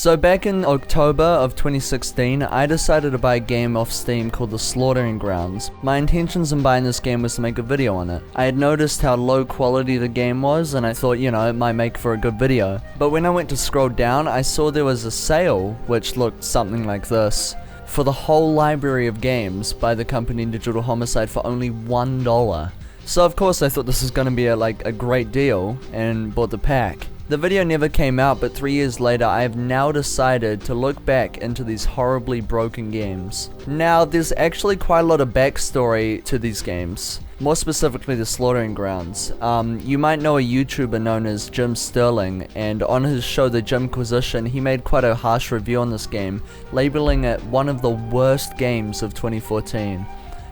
So back in October of 2016, I decided to buy a game off Steam called The Slaughtering Grounds. My intentions in buying this game was to make a video on it. I had noticed how low quality the game was and I thought, you know, it might make for a good video. But when I went to scroll down, I saw there was a sale, which looked something like this, for the whole library of games by the company Digital Homicide for only $1. So of course I thought this was gonna be a great deal and bought the pack. The video never came out, but 3 years later I have now decided to look back into these horribly broken games. Now there's actually quite a lot of backstory to these games, more specifically the Slaughtering Grounds. You might know a YouTuber known as Jim Sterling, and on his show The Jimquisition he made quite a harsh review on this game, labeling it one of the worst games of 2014.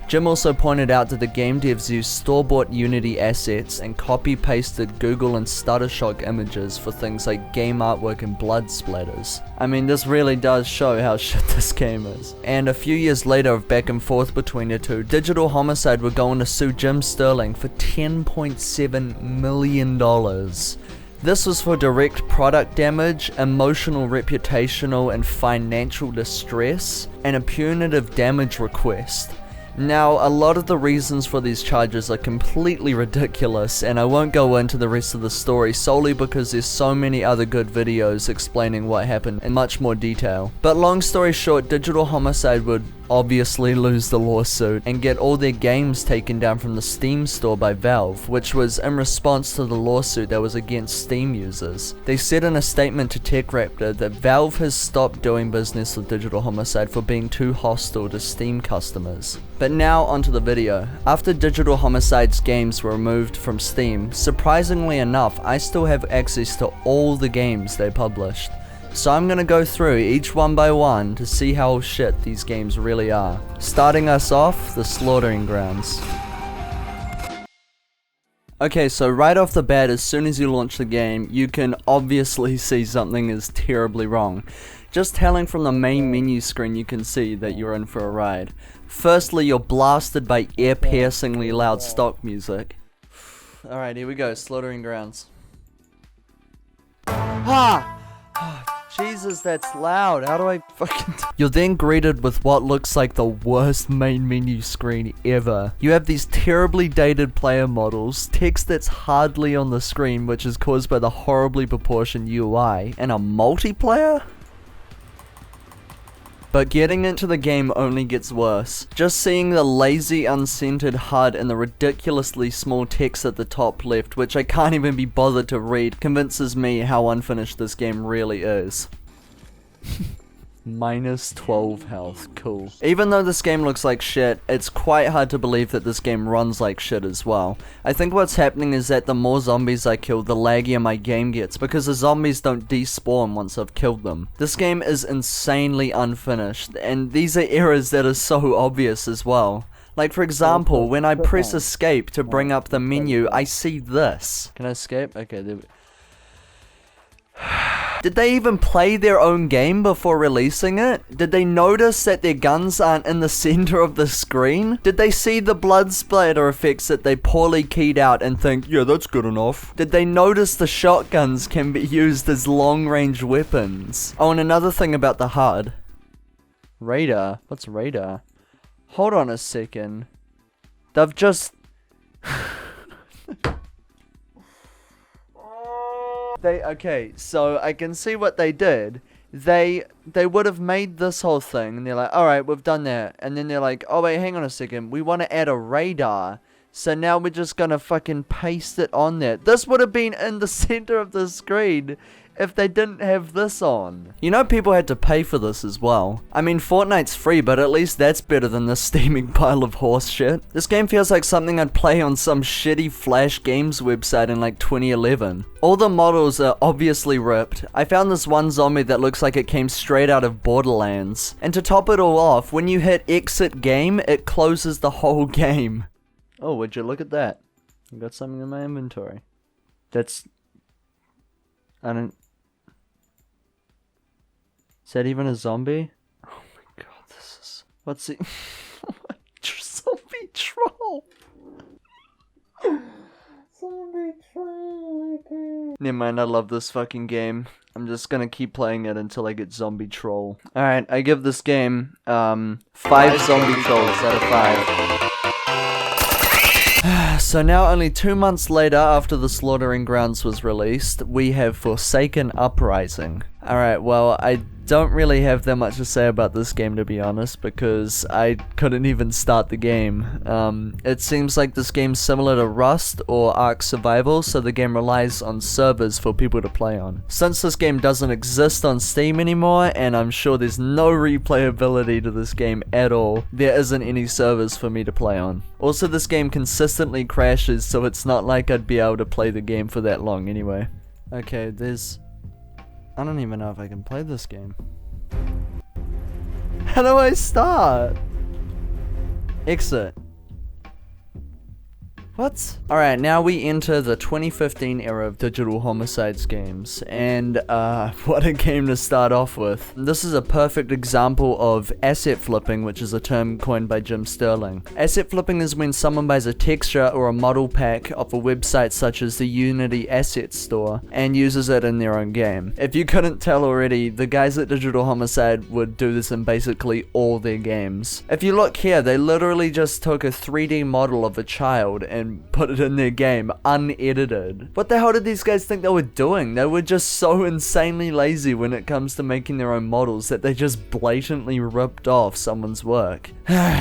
Jim also pointed out that the game devs used store-bought Unity assets and copy-pasted Google and Stuttershock images for things like game artwork and blood splatters. I mean, this really does show how shit this game is. And a few years later of back and forth between the two, Digital Homicide were going to sue Jim Sterling for $10.7 million. This was for direct product damage, emotional, reputational, and financial distress, and a punitive damage request. Now, a lot of the reasons for these charges are completely ridiculous, and I won't go into the rest of the story solely because there's so many other good videos explaining what happened in much more detail. But long story short, Digital Homicide would obviously lose the lawsuit and get all their games taken down from the Steam store by Valve, which was in response to the lawsuit that was against Steam users. They said in a statement to TechRaptor that Valve has stopped doing business with Digital Homicide for being too hostile to Steam customers. But now onto the video. After Digital Homicide's games were removed from Steam, surprisingly enough, I still have access to all the games they published. So I'm gonna go through each one by one to see how shit these games really are. Starting us off, The Slaughtering Grounds. Okay, so right off the bat, as soon as you launch the game, you can obviously see something is terribly wrong. Just hailing from the main menu screen, you can see that you're in for a ride. Firstly, you're blasted by ear-piercingly loud stock music. Alright, here we go, Slaughtering Grounds. Ah! Jesus, that's loud. How do I fucking... You're then greeted with what looks like the worst main menu screen ever. You have these terribly dated player models, text that's hardly on the screen, which is caused by the horribly proportioned UI, and a multiplayer? But getting into the game only gets worse. Just seeing the lazy, uncentered HUD and the ridiculously small text at the top left, which I can't even be bothered to read, convinces me how unfinished this game really is. Minus 12 health, cool. Even though this game looks like shit, it's quite hard to believe that this game runs like shit as well. I think what's happening is that the more zombies I kill, the laggier my game gets, because the zombies don't despawn once I've killed them. This game is insanely unfinished, and these are errors that are so obvious as well. Like for example, when I press escape to bring up the menu, I see this. Can I escape? Okay, there we go. Did they even play their own game before releasing it? Did they notice that their guns aren't in the center of the screen? Did they see the blood splatter effects that they poorly keyed out and think, yeah, that's good enough? Did they notice the shotguns can be used as long-range weapons? Oh, and another thing about the HUD. Radar? What's radar? Hold on a second. They've just... Okay, so I can see what they did. They would have made this whole thing, and they're like, alright, we've done that. And then they're like, oh wait, hang on a second, we want to add a radar. So now we're just gonna fucking paste it on there. This would have been in the center of the screen if they didn't have this on. You know, people had to pay for this as well. I mean, Fortnite's free, but at least that's better than this steaming pile of horse shit. This game feels like something I'd play on some shitty Flash Games website in like 2011. All the models are obviously ripped. I found this one zombie that looks like it came straight out of Borderlands. And to top it all off, when you hit exit game, it closes the whole game. Oh, would you look at that? I've got something in my inventory. That's... I don't... Is that even a zombie? Oh my god, this is... What's it? Zombie troll! Zombie troll, okay. Never mind, I love this fucking game. I'm just gonna keep playing it until I get zombie troll. Alright, I give this game 5 zombie trolls out of 5. So now only 2 months later after the Slaughtering Grounds was released, we have Forsaken Uprising. Alright, well, I don't really have that much to say about this game, to be honest, because I couldn't even start the game. It seems like this game's similar to Rust or Ark Survival, so the game relies on servers for people to play on. Since this game doesn't exist on Steam anymore, and I'm sure there's no replayability to this game at all, there isn't any servers for me to play on. Also, this game consistently crashes, so it's not like I'd be able to play the game for that long anyway. Okay, I don't even know if I can play this game. How do I start? Exit. What? Alright, now we enter the 2015 era of Digital Homicide games, and what a game to start off with. This is a perfect example of asset flipping, which is a term coined by Jim Sterling. Asset flipping is when someone buys a texture or a model pack off a website such as the Unity Asset Store and uses it in their own game. If you couldn't tell already, the guys at Digital Homicide would do this in basically all their games. If you look here, they literally just took a 3D model of a child and put it in their game, unedited. What the hell did these guys think they were doing? They were just so insanely lazy when it comes to making their own models that they just blatantly ripped off someone's work.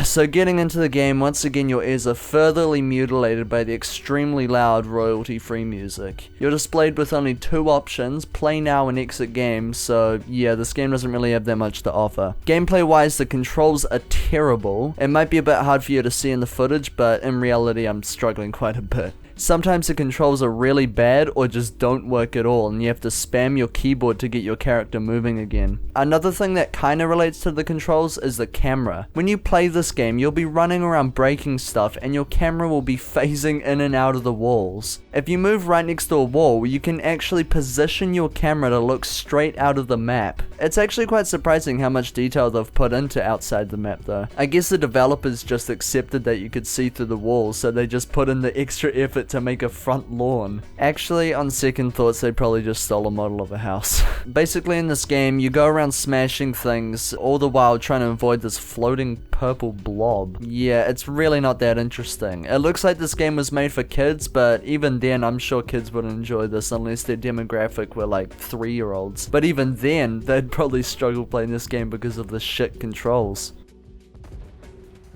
So getting into the game, once again your ears are furtherly mutilated by the extremely loud royalty-free music. You're displayed with only 2 options, play now and exit game, so yeah, this game doesn't really have that much to offer. Gameplay wise, the controls are terrible. It might be a bit hard for you to see in the footage, but in reality I'm struggling quite a bit. Sometimes the controls are really bad or just don't work at all and you have to spam your keyboard to get your character moving again. Another thing that kinda relates to the controls is the camera. When you play this game, you'll be running around breaking stuff and your camera will be phasing in and out of the walls. If you move right next to a wall, you can actually position your camera to look straight out of the map. It's actually quite surprising how much detail they've put into outside the map though. I guess the developers just accepted that you could see through the walls, so they just put in the extra effort to make a front lawn. Actually, on second thoughts, they probably just stole a model of a house. Basically in this game, you go around smashing things, all the while trying to avoid this floating purple blob. Yeah, it's really not that interesting. It looks like this game was made for kids, but even then, I'm sure kids wouldn't enjoy this unless their demographic were like 3-year-olds. But even then, they'd probably struggle playing this game because of the shit controls.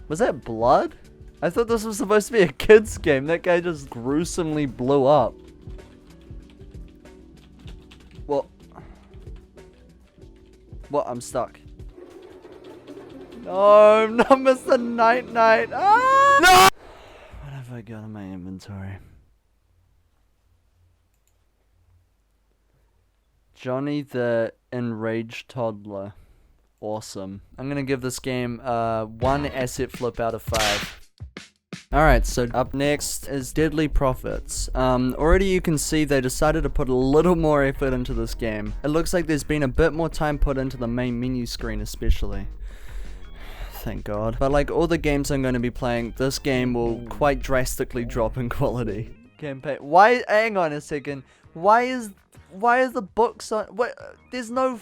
Was that blood? I thought this was supposed to be a kid's game. That guy just gruesomely blew up. Well, I'm stuck. No, not Mr. Night Night. Ah! No! What have I got in my inventory? Johnny the Enraged Toddler. Awesome. I'm gonna give this game 1 asset flip out of 5. Alright, so up next is Deadly Profits. Already you can see they decided to put a little more effort into this game. It looks like there's been a bit more time put into the main menu screen especially. Thank God. But like all the games I'm going to be playing, this game will quite drastically drop in quality. Campaign. Why? Hang on a second. Why is the books on? What? There's no.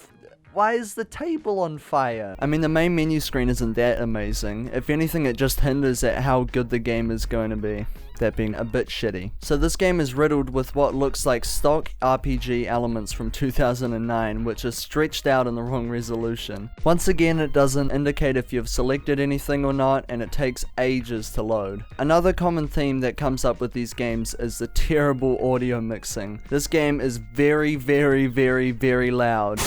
Why is the table on fire? I mean, the main menu screen isn't that amazing. If anything, it just hinders at how good the game is going to be. That being a bit shitty. So this game is riddled with what looks like stock RPG elements from 2009, which are stretched out in the wrong resolution. Once again, it doesn't indicate if you've selected anything or not, and it takes ages to load. Another common theme that comes up with these games is the terrible audio mixing. This game is very, very, very, very loud.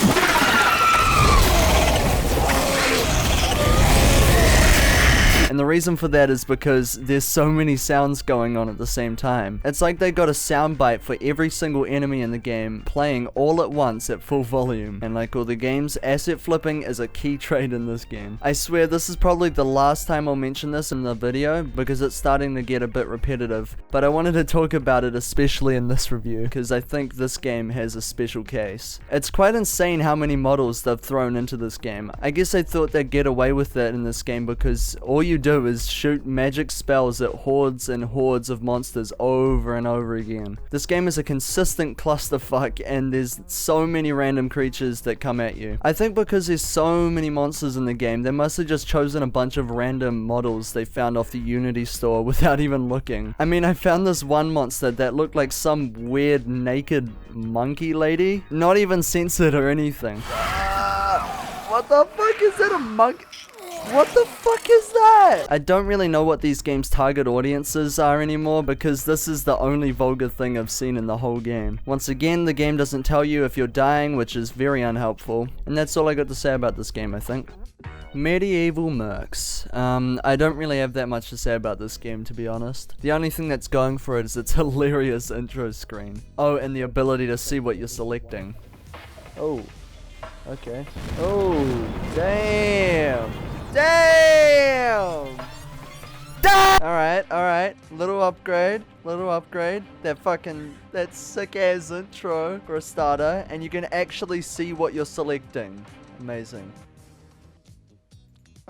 And the reason for that is because there's so many sounds going on at the same time. It's like they got a soundbite for every single enemy in the game playing all at once at full volume. And like all the games, asset flipping is a key trait in this game. I swear this is probably the last time I'll mention this in the video because it's starting to get a bit repetitive. But I wanted to talk about it especially in this review because I think this game has a special case. It's quite insane how many models they've thrown into this game. I guess I thought they'd get away with it in this game because all you do is shoot magic spells at hordes and hordes of monsters over and over again. This game is a consistent clusterfuck, and there's so many random creatures that come at you. I think because there's so many monsters in the game, they must have just chosen a bunch of random models they found off the Unity store without even looking. I mean, I found this one monster that looked like some weird naked monkey lady. Not even censored or anything. What the fuck is that, a monkey? What the fuck is that? I don't really know what these games' target audiences are anymore, because this is the only vulgar thing I've seen in the whole game. Once again, the game doesn't tell you if you're dying, which is very unhelpful. And that's all I got to say about this game, I think. Medieval Mercs. I don't really have that much to say about this game, to be honest. The only thing that's going for it is its hilarious intro screen. Oh, and the ability to see what you're selecting. Oh. Okay. Oh, damn. Damn! Alright. Little upgrade. That sick ass intro for a starter. And you can actually see what you're selecting. Amazing.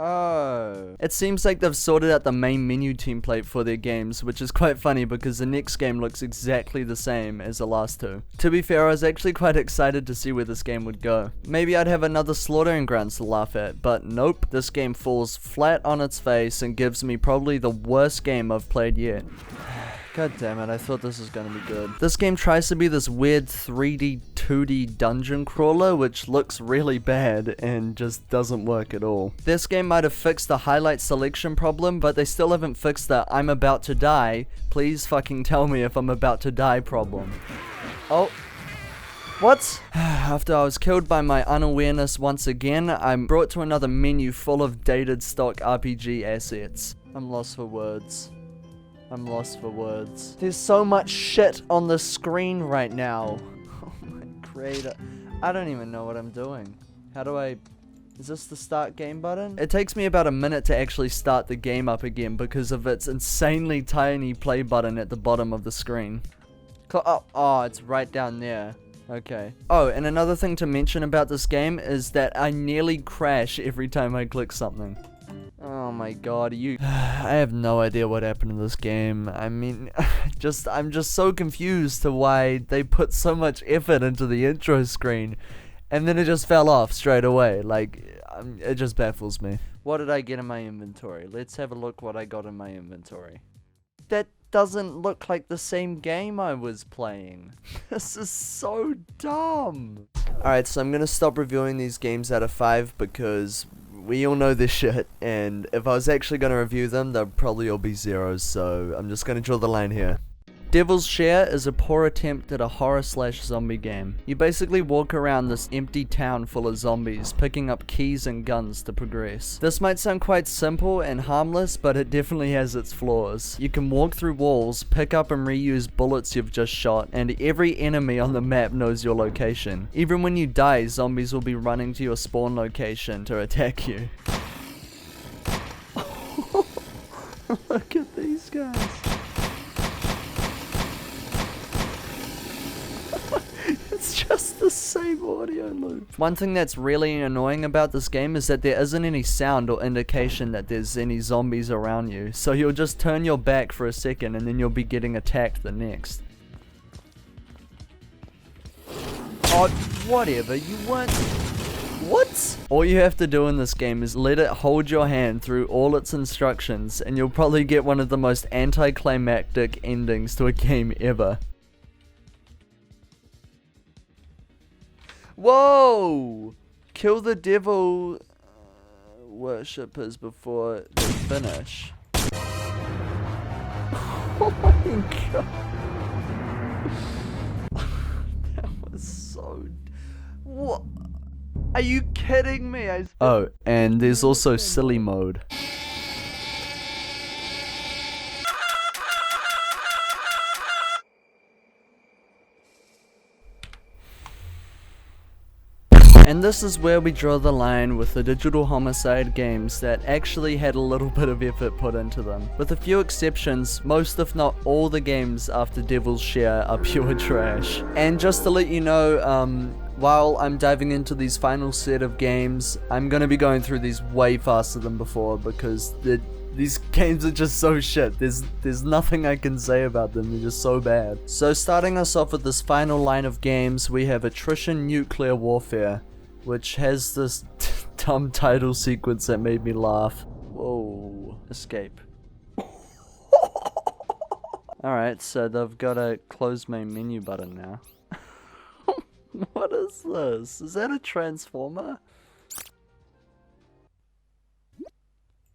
Oh. It seems like they've sorted out the main menu template for their games, which is quite funny because the next game looks exactly the same as the last two. To be fair, I was actually quite excited to see where this game would go. Maybe I'd have another Slaughtering Grounds to laugh at, but nope. This game falls flat on its face and gives me probably the worst game I've played yet. God damn it, I thought this was gonna be good. This game tries to be this weird 3D, 2D dungeon crawler, which looks really bad and just doesn't work at all. This game might have fixed the highlight selection problem, but they still haven't fixed the I'm about to die, please fucking tell me if I'm about to die problem. Oh. What? After I was killed by my unawareness once again, I'm brought to another menu full of dated stock RPG assets. I'm lost for words. There's so much shit on the screen right now. Oh my creator. I don't even know what I'm doing. How do I... Is this the start game button? It takes me about a minute to actually start the game up again because of its insanely tiny play button at the bottom of the screen. Oh, it's right down there. Okay. Oh, and another thing to mention about this game is that I nearly crash every time I click something. Oh my god, I have no idea what happened in this game. I mean, I'm just so confused to why they put so much effort into the intro screen and then it just fell off straight away. Like, it just baffles me. What did I get in my inventory? Let's have a look what I got in my inventory. That doesn't look like the same game I was playing. This is so dumb. Alright, so I'm gonna stop reviewing these games out of 5 because we all know this shit, and if I was actually going to review them, they'd probably all be zeros, so I'm just going to draw the line here. Devil's Share is a poor attempt at a horror/zombie game. You basically walk around this empty town full of zombies, picking up keys and guns to progress. This might sound quite simple and harmless, but it definitely has its flaws. You can walk through walls, pick up and reuse bullets you've just shot, and every enemy on the map knows your location. Even when you die, zombies will be running to your spawn location to attack you. Look at these guys. It's just the same audio loop. One thing that's really annoying about this game is that there isn't any sound or indication that there's any zombies around you, so you'll just turn your back for a second and then you'll be getting attacked the next. Oh, whatever, you weren't... What? All you have to do in this game is let it hold your hand through all its instructions and you'll probably get one of the most anticlimactic endings to a game ever. Whoa! Kill the devil worshippers before they finish. Oh my god. That was so... What? Are you kidding me? Oh, and there's also silly mode. And this is where we draw the line with the Digital Homicide games that actually had a little bit of effort put into them. With a few exceptions, most if not all the games after Devil's Share are pure trash. And just to let you know, While I'm diving into these final set of games, I'm gonna be going through these way faster than before because these games are just so shit. There's nothing I can say about them, they're just so bad. So starting us off with this final line of games, we have Attrition Nuclear Warfare, which has this dumb title sequence that made me laugh. Whoa, escape. Alright, so they've got a close main menu button now. What is this? Is that a transformer?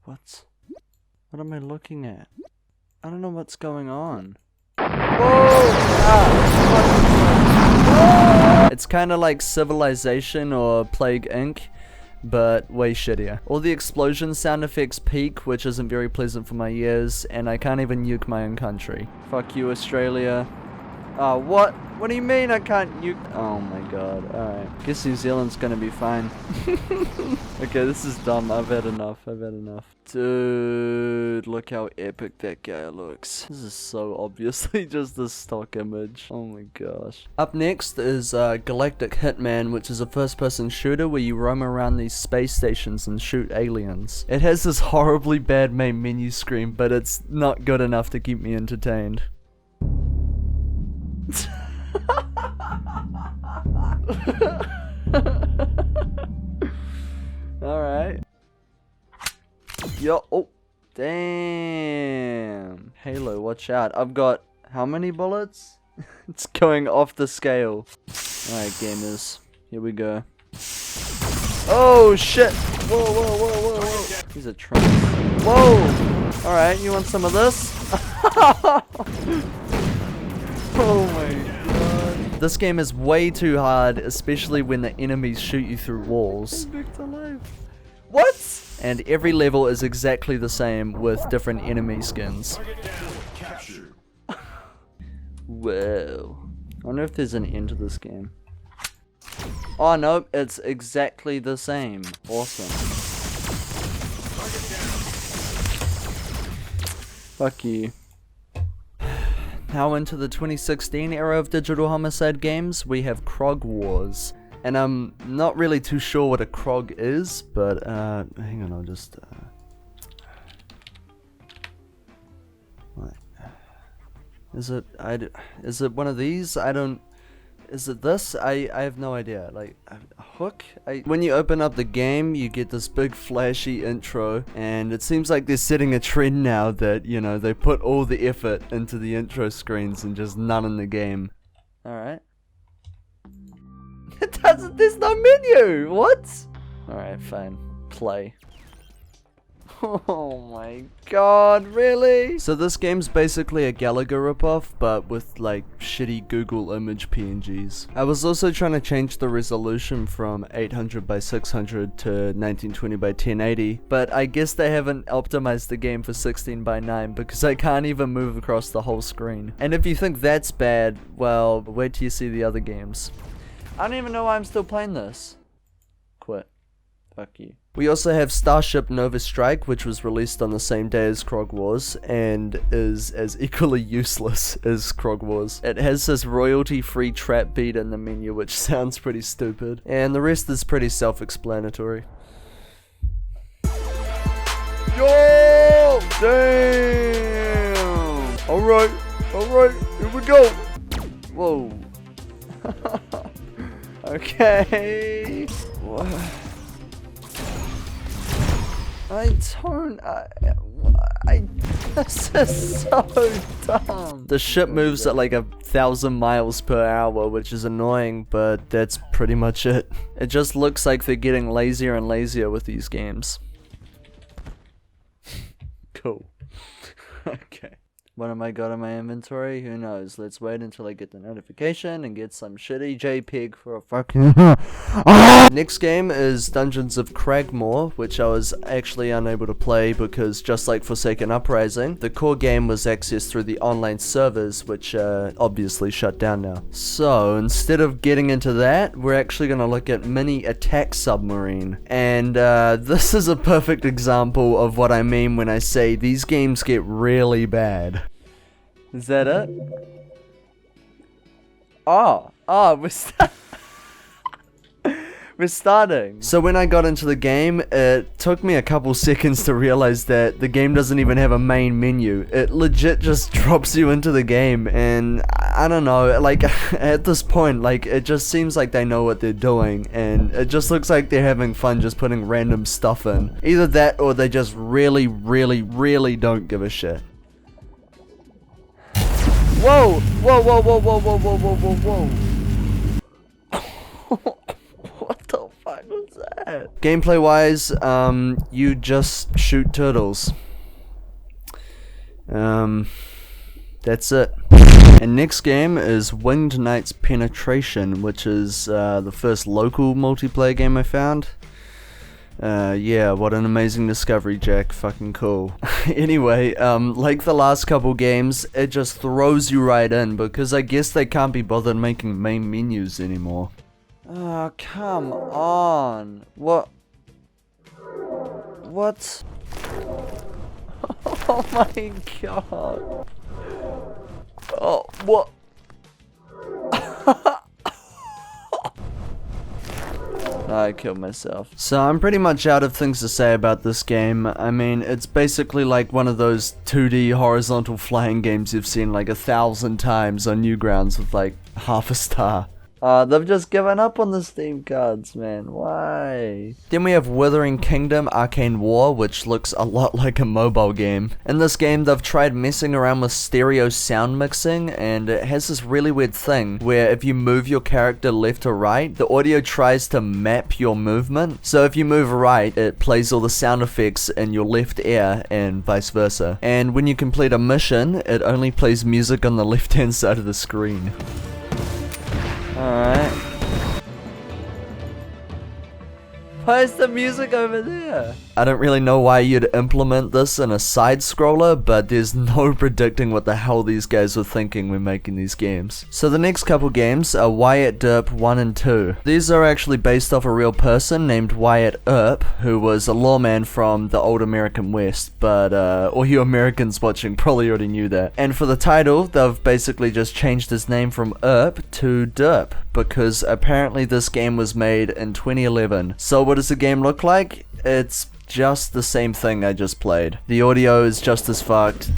What am I looking at? I don't know what's going on. Whoa! Ah! It's kinda like Civilization or Plague Inc., but way shittier. All the explosion sound effects peak, which isn't very pleasant for my ears, and I can't even nuke my own country. Fuck you, Australia. Oh, what? What do you mean I can't nuke? Oh my god, alright. Guess New Zealand's gonna be fine. Okay, this is dumb. I've had enough. Dude, look how epic that guy looks. This is so obviously just a stock image. Oh my gosh. Up next is Galactic Hitman, which is a first-person shooter where you roam around these space stations and shoot aliens. It has this horribly bad main menu screen, but it's not good enough to keep me entertained. Alright. Yo, oh, damn. Halo, watch out. I've got how many bullets? It's going off the scale. Alright, gamers. Here we go. Oh, shit. Whoa. He's a trunk. Whoa. Alright, you want some of this? Oh my god. This game is way too hard, especially when the enemies shoot you through walls. What? And every level is exactly the same with different enemy skins. Whoa. I wonder if there's an end to this game. Oh no, it's exactly the same. Awesome. Fuck you. Now into the 2016 era of Digital Homicide games, we have Krag Wars. And I'm not really too sure what a Krag is, but hang on, I'll just what? Is it one of these? Is it this? I have no idea. Like a hook? When you open up the game, you get this big flashy intro, and it seems like they're setting a trend now that, you know, they put all the effort into the intro screens and just none in the game. Alright. There's no menu! What? Alright, fine. Play. Oh my god, really? So this game's basically a Gallagher ripoff, but with like shitty Google image PNGs. I was also trying to change the resolution from 800 by 600 to 1920 by 1080, but I guess they haven't optimized the game for 16 by 9 because I can't even move across the whole screen. And if you think that's bad, well, wait till you see the other games. I don't even know why I'm still playing this. Quit. Fuck you. We also have Starship Nova Strike, which was released on the same day as Krag Wars, and is as equally useless as Krag Wars. It has this royalty-free trap beat in the menu, which sounds pretty stupid, and the rest is pretty self-explanatory. Yo! Damn! Alright, here we go! Whoa. Okay. This is so dumb. The ship moves at like 1,000 miles per hour, which is annoying, but that's pretty much it. It just looks like they're getting lazier and lazier with these games. Cool. Okay. What am I got in my inventory? Who knows? Let's wait until I get the notification and get some shitty JPEG for a fucking... Next game is Dungeons of Cragmore, which I was actually unable to play because just like Forsaken Uprising, the core game was accessed through the online servers, which obviously shut down now. So instead of getting into that, we're actually going to look at Mini Attack Submarine. And this is a perfect example of what I mean when I say these games get really bad. Is that it? Oh, was that... We're starting. So when I got into the game, it took me a couple seconds to realize that the game doesn't even have a main menu. It legit just drops you into the game, and I don't know, like, at this point, like, it just seems like they know what they're doing, and it just looks like they're having fun just putting random stuff in. Either that, or they just really, really, really don't give a shit. Whoa! Whoa, whoa, whoa, whoa, whoa, whoa, whoa, whoa, whoa. What the fuck was that? Gameplay wise, you just shoot turtles. That's it. And next game is Winged Knight's Penetration, which is the first local multiplayer game I found. Yeah, what an amazing discovery, Jack. Fucking cool. Anyway, like the last couple games, it just throws you right in, because I guess they can't be bothered making main menus anymore. Oh, come on. What? What? Oh my god. Oh, what? I killed myself. So I'm pretty much out of things to say about this game. I mean, it's basically like one of those 2D horizontal flying games you've seen like 1,000 times on Newgrounds with like half a star. They've just given up on the Steam cards, man. Why? Then we have Withering Kingdom Arcane War, which looks a lot like a mobile game. In this game, they've tried messing around with stereo sound mixing, and it has this really weird thing where if you move your character left or right, the audio tries to map your movement. So if you move right, it plays all the sound effects in your left ear and vice versa. And when you complete a mission, it only plays music on the left-hand side of the screen. Alright. Why is the music over there? I don't really know why you'd implement this in a side scroller, but there's no predicting what the hell these guys were thinking when making these games. So the next couple games are Wyatt Earp 1 and 2. These are actually based off a real person named Wyatt Earp, who was a lawman from the old American West, but all you Americans watching probably already knew that. And for the title, they've basically just changed his name from Earp to Derp, because apparently this game was made in 2011. So what does the game look like? It's just the same thing I just played. The audio is just as fucked.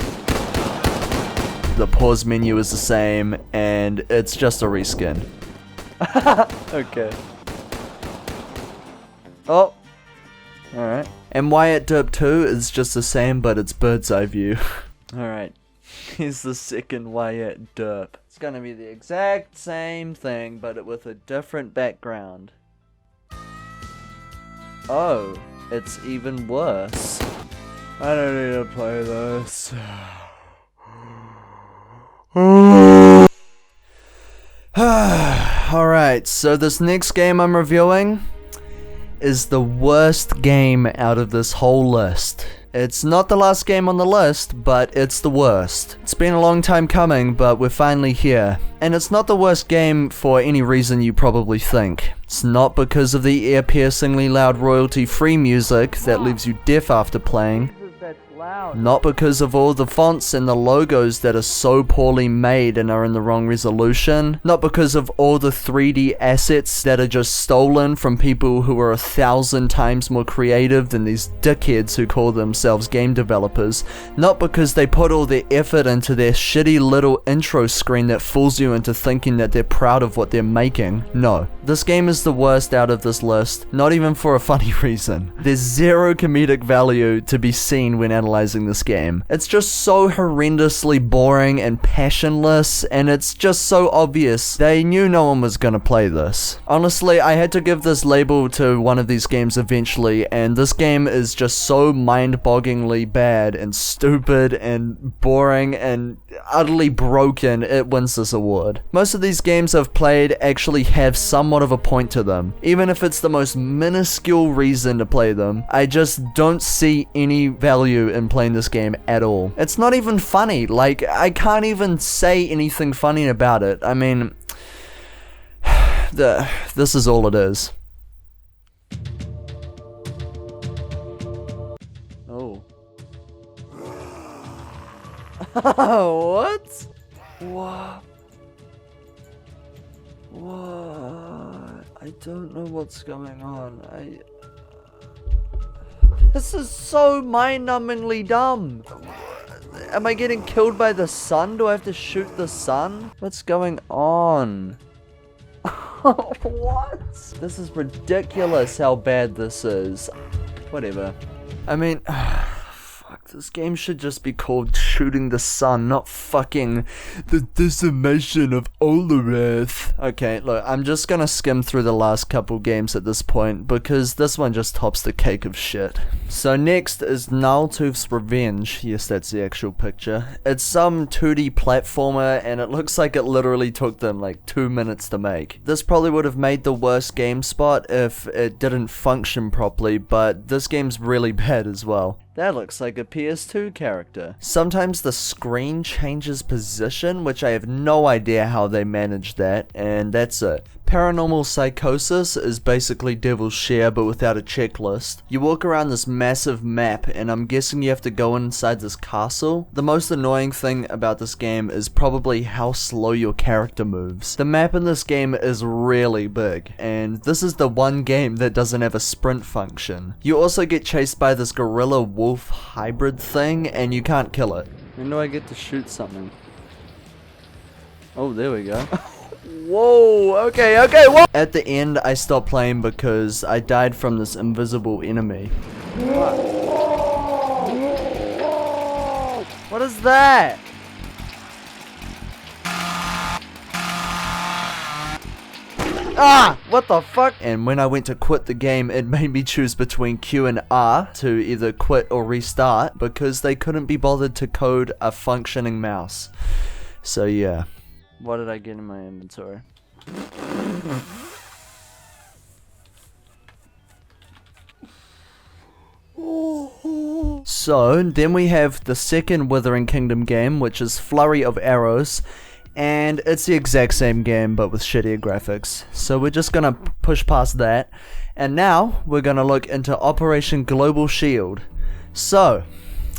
The pause menu is the same, and it's just a reskin. Okay. Oh. Alright. And Wyatt Derp 2 is just the same, but it's bird's eye view. Alright. Here's the second Wyatt Derp. It's gonna be the exact same thing, but with a different background. Oh, it's even worse. I don't need to play this. Alright, so this next game I'm reviewing is the worst game out of this whole list. It's not the last game on the list, but it's the worst. It's been a long time coming, but we're finally here. And it's not the worst game for any reason you probably think. It's not because of the ear-piercingly loud royalty-free music that leaves you deaf after playing. Not because of all the fonts and the logos that are so poorly made and are in the wrong resolution. Not because of all the 3D assets that are just stolen from people who are 1,000 times more creative than these dickheads who call themselves game developers. Not because they put all their effort into their shitty little intro screen that fools you into thinking that they're proud of what they're making. No. This game is the worst out of this list, not even for a funny reason. There's zero comedic value to be seen when analyzing this game. It's just so horrendously boring and passionless, and it's just so obvious they knew no one was gonna play this. Honestly, I had to give this label to one of these games eventually, and this game is just so mind-bogglingly bad and stupid and boring and utterly broken, it wins this award. Most of these games I've played actually have somewhat of a point to them. Even if it's the most minuscule reason to play them, I just don't see any value in playing this game at all. It's not even funny. Like, I can't even say anything funny about it. I mean, this is all it is. Oh. What? What? What? Are I don't know what's going on. This is so mind-numbingly dumb. Am I getting killed by the sun? Do I have to shoot the sun? What's going on? What? This is ridiculous how bad this is. Whatever. I mean, fuck, this game should just be called Shooting the Sun, not fucking The Decimation of Ulysses. Okay, look, I'm just gonna skim through the last couple games at this point, because this one just tops the cake of shit. So next is Nujabes' Revenge. Yes, that's the actual picture. It's some 2D platformer, and it looks like it literally took them like 2 minutes to make. This probably would have made the worst game spot if it didn't function properly, but this game's really bad as well. That looks like a PS2 character. Sometimes the screen changes position, which I have no idea how they managed that, and that's it. Paranormal Psychosis is basically Devil's Share but without a checklist. You walk around this massive map and I'm guessing you have to go inside this castle. The most annoying thing about this game is probably how slow your character moves. The map in this game is really big, and this is the one game that doesn't have a sprint function. You also get chased by this gorilla wolf hybrid thing and you can't kill it. When do I get to shoot something? Oh, there we go. Whoa, okay, whoa! At the end, I stopped playing because I died from this invisible enemy. What is that? Ah! What the fuck? And when I went to quit the game, it made me choose between Q and R to either quit or restart because they couldn't be bothered to code a functioning mouse. So yeah. What did I get in my inventory? So, then we have the second Withering Kingdom game, which is Flurry of Arrows. And it's the exact same game, but with shittier graphics. So we're just gonna push past that. And now, we're gonna look into Operation Global Shield. So,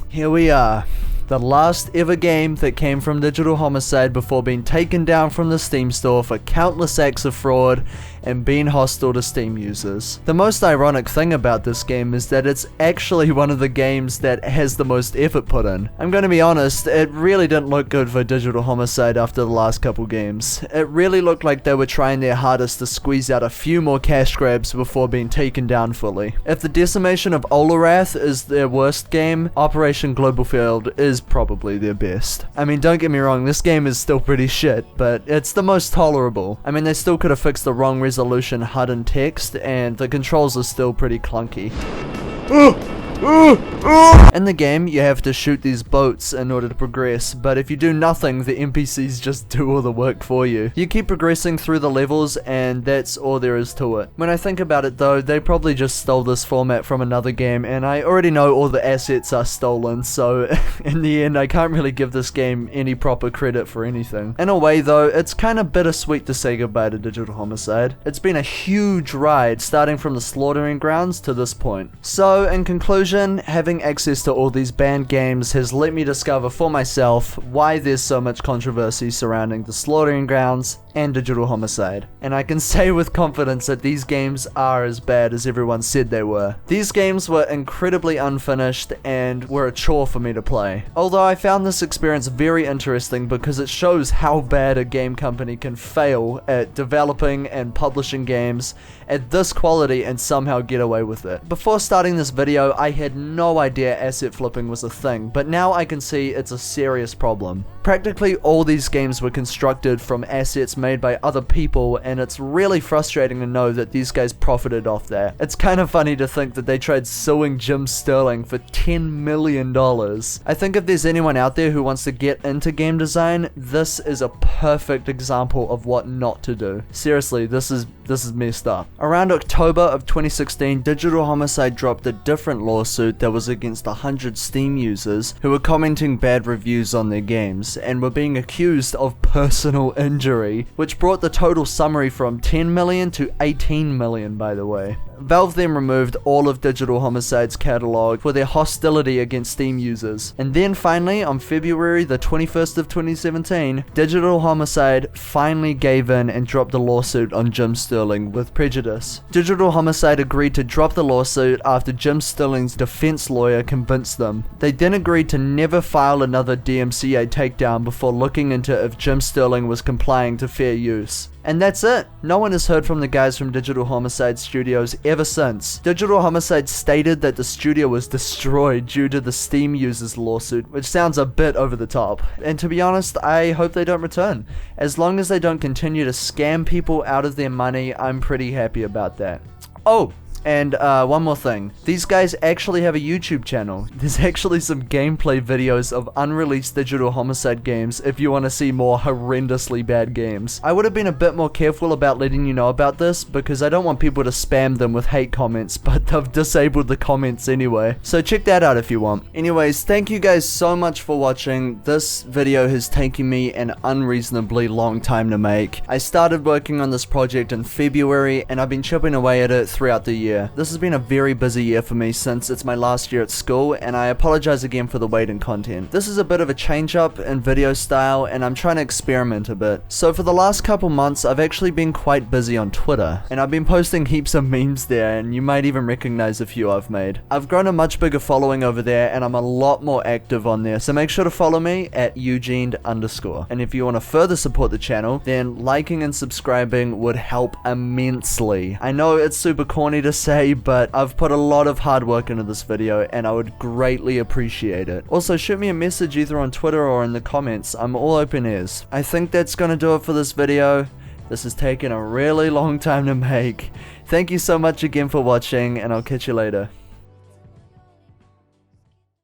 here we are. The last ever game that came from Digital Homicide before being taken down from the Steam store for countless acts of fraud and being hostile to Steam users. The most ironic thing about this game is that it's actually one of the games that has the most effort put in. I'm gonna be honest, it really didn't look good for Digital Homicide after the last couple games. It really looked like they were trying their hardest to squeeze out a few more cash grabs before being taken down fully. If the Decimation of Ulysses is their worst game, Operation Global Field is probably their best. I mean, don't get me wrong, this game is still pretty shit, but it's the most tolerable. I mean, they still could have fixed the wrong resolution HUD and text, and the controls are still pretty clunky. In the game, you have to shoot these boats in order to progress, but if you do nothing, the NPCs just do all the work for you. You keep progressing through the levels, and that's all there is to it. When I think about it though, they probably just stole this format from another game, and I already know all the assets are stolen, so in the end, I can't really give this game any proper credit for anything. In a way though, it's kinda bittersweet to say goodbye to Digital Homicide. It's been a huge ride, starting from the slaughtering grounds to this point. So, in conclusion, having access to all these banned games has let me discover for myself why there's so much controversy surrounding the slaughtering grounds and Digital Homicide. And I can say with confidence that these games are as bad as everyone said they were. These games were incredibly unfinished and were a chore for me to play. Although I found this experience very interesting because it shows how bad a game company can fail at developing and publishing games at this quality and somehow get away with it. Before starting this video, I had no idea asset flipping was a thing, but now I can see it's a serious problem. Practically all these games were constructed from assets made by other people, and it's really frustrating to know that these guys profited off that. It's kind of funny to think that they tried suing Jim Sterling for $10 million. I think if there's anyone out there who wants to get into game design, this is a perfect example of what not to do. Seriously, this is messed up. Around October of 2016, Digital Homicide dropped a different lawsuit that was against 100 Steam users who were commenting bad reviews on their games and were being accused of personal injury, which brought the total summary from 10 million to 18 million, by the way. Valve then removed all of Digital Homicide's catalog for their hostility against Steam users. And then finally, on February the 21st of 2017, Digital Homicide finally gave in and dropped a lawsuit on Jim Sterling with prejudice. Digital Homicide agreed to drop the lawsuit after Jim Sterling's defense lawyer convinced them. They then agreed to never file another DMCA takedown before looking into if Jim Sterling was complying to fair use. And that's it. No one has heard from the guys from Digital Homicide Studios ever since. Digital Homicide stated that the studio was destroyed due to the Steam users lawsuit, which sounds a bit over the top. And to be honest, I hope they don't return. As long as they don't continue to scam people out of their money, I'm pretty happy about that. Oh! And one more thing, these guys actually have a YouTube channel. There's actually some gameplay videos of unreleased Digital Homicide games if you want to see more horrendously bad games. I would have been a bit more careful about letting you know about this because I don't want people to spam them with hate comments, but they've disabled the comments anyway. So check that out if you want. Anyways, thank you guys so much for watching. This video has taken me an unreasonably long time to make. I started working on this project in February and I've been chipping away at it throughout the year. This has been a very busy year for me since it's my last year at school, and I apologize again for the wait in content. This is a bit of a change up in video style and I'm trying to experiment a bit. So for the last couple months I've actually been quite busy on Twitter, and I've been posting heaps of memes there, and you might even recognize a few I've made. I've grown a much bigger following over there and I'm a lot more active on there, so make sure to follow me at EUGENED_. And if you want to further support the channel, then liking and subscribing would help immensely. I know it's super corny to say, but I've put a lot of hard work into this video and I would greatly appreciate it. Also, shoot me a message either on Twitter or in the comments. I'm all open ears. I think that's gonna do it for this video. This has taken a really long time to make. Thank you so much again for watching, and I'll catch you later.